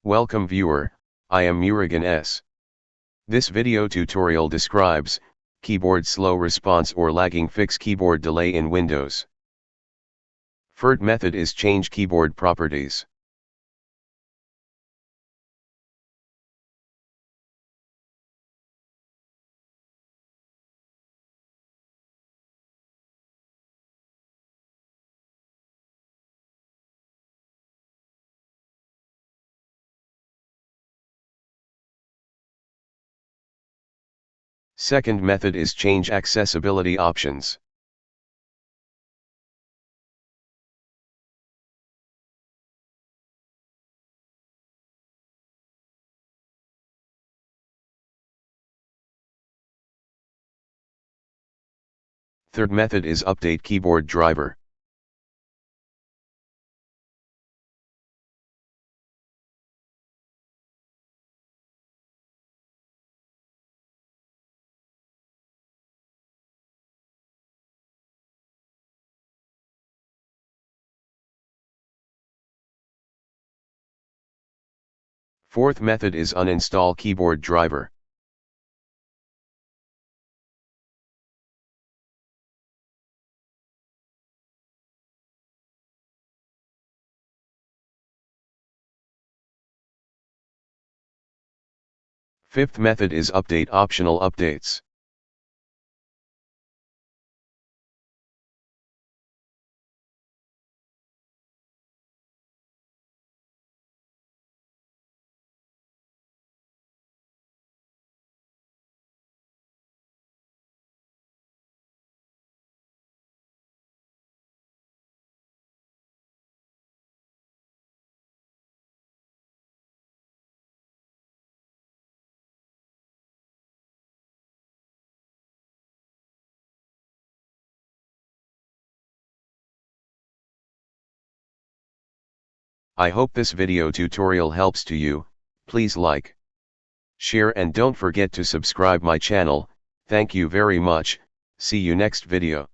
Welcome viewer, I am Murugan S. This video tutorial describes keyboard slow response or lagging fix keyboard delay in Windows. First method is change keyboard properties. Second method is change accessibility options. Third method is update keyboard driver. Fourth method is uninstall keyboard driver. Fifth method is update optional updates. I hope this video tutorial helps to you. Please like, share and don't forget to subscribe my channel. Thank you very much. See you next video.